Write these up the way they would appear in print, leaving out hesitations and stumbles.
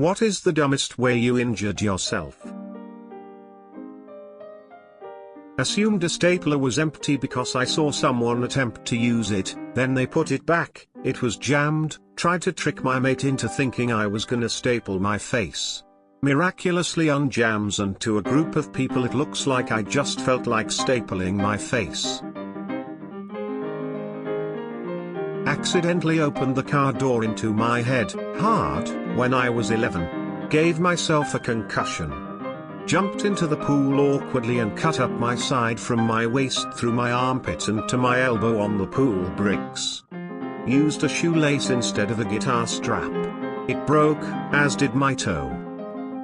What is the dumbest way you injured yourself? Assumed a stapler was empty because I saw someone attempt to use it, then they put it back, it was jammed, tried to trick my mate into thinking I was gonna staple my face. Miraculously unjams, and to a group of people it looks like I just felt like stapling my face. Accidentally opened the car door into my head, hard, when I was 11. Gave myself a concussion. Jumped into the pool awkwardly and cut up my side from my waist through my armpit and to my elbow on the pool bricks. Used a shoelace instead of a guitar strap. It broke, as did my toe.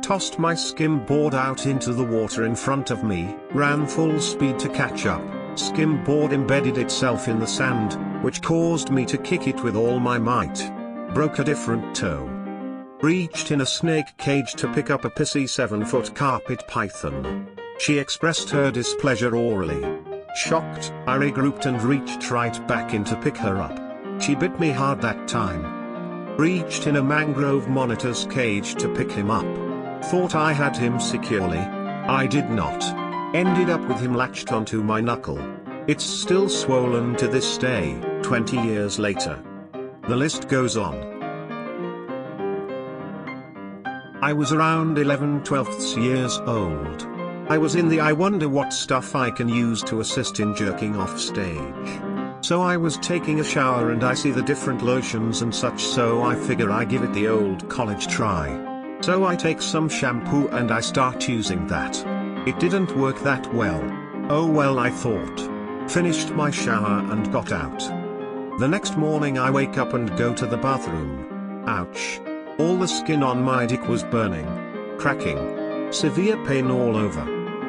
Tossed my skim board out into the water in front of me, ran full speed to catch up. Skim board embedded itself in the sand, which caused me to kick it with all my might. Broke a different toe. Reached in a snake cage to pick up a pissy 7-foot carpet python. She expressed her displeasure orally. Shocked, I regrouped and reached right back in to pick her up. She bit me hard that time. Reached in a mangrove monitor's cage to pick him up. Thought I had him securely. I did not. Ended up with him latched onto my knuckle. It's still swollen to this day, 20 years later. The list goes on. I was around 11/12 years old. I was in the I wonder what stuff I can use to assist in jerking off stage. So I was taking a shower and I see the different lotions and such, so I figure I give it the old college try. So I take some shampoo and I start using that. It didn't work that well. Oh well, I thought. Finished my shower and got out. The next morning I wake up and go to the bathroom. Ouch. All the skin on my dick was burning. Cracking. Severe pain all over.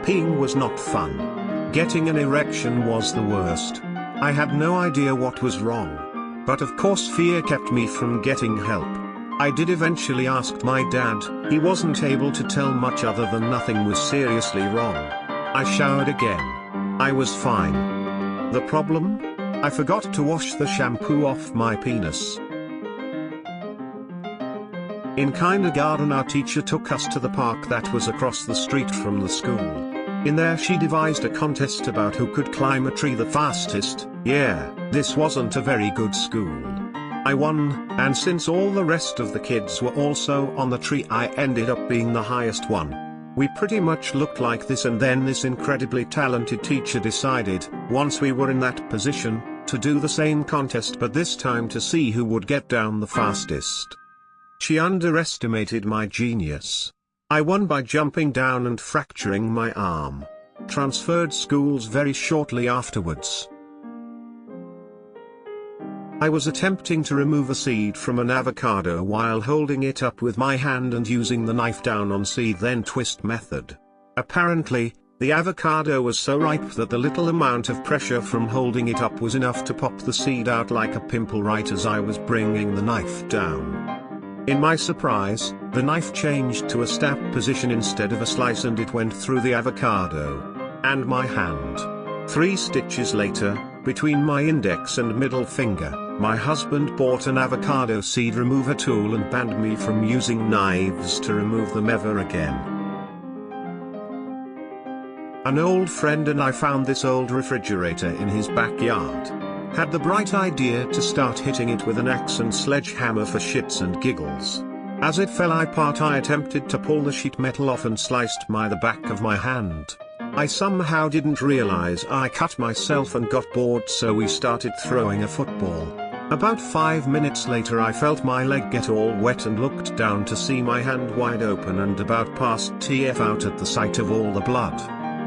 Peeing was not fun. Getting an erection was the worst. I had no idea what was wrong. But of course fear kept me from getting help. I did eventually ask my dad. He wasn't able to tell much other than nothing was seriously wrong. I showered again. I was fine. The problem? I forgot to wash the shampoo off my penis. In kindergarten our teacher took us to the park that was across the street from the school. In there she devised a contest about who could climb a tree the fastest. Yeah, this wasn't a very good school. I won, and since all the rest of the kids were also on the tree I ended up being the highest one. We pretty much looked like this, and then this incredibly talented teacher decided, once we were in that position, to do the same contest but this time to see who would get down the fastest. She underestimated my genius. I won by jumping down and fracturing my arm. Transferred schools very shortly afterwards. I was attempting to remove a seed from an avocado while holding it up with my hand and using the knife down on seed then twist method. Apparently, the avocado was so ripe that the little amount of pressure from holding it up was enough to pop the seed out like a pimple right as I was bringing the knife down. In my surprise, the knife changed to a stab position instead of a slice and it went through the avocado and my hand. 3 stitches later, between my index and middle finger, my husband bought an avocado seed remover tool and banned me from using knives to remove them ever again. An old friend and I found this old refrigerator in his backyard. Had the bright idea to start hitting it with an axe and sledgehammer for shits and giggles. As it fell apart I attempted to pull the sheet metal off and sliced the back of my hand. I somehow didn't realize I cut myself and got bored, so we started throwing a football. About 5 minutes later I felt my leg get all wet and looked down to see my hand wide open and about past TF out at the sight of all the blood.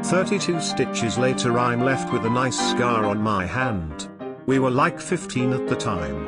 32 stitches later I'm left with a nice scar on my hand. We were like 15 at the time.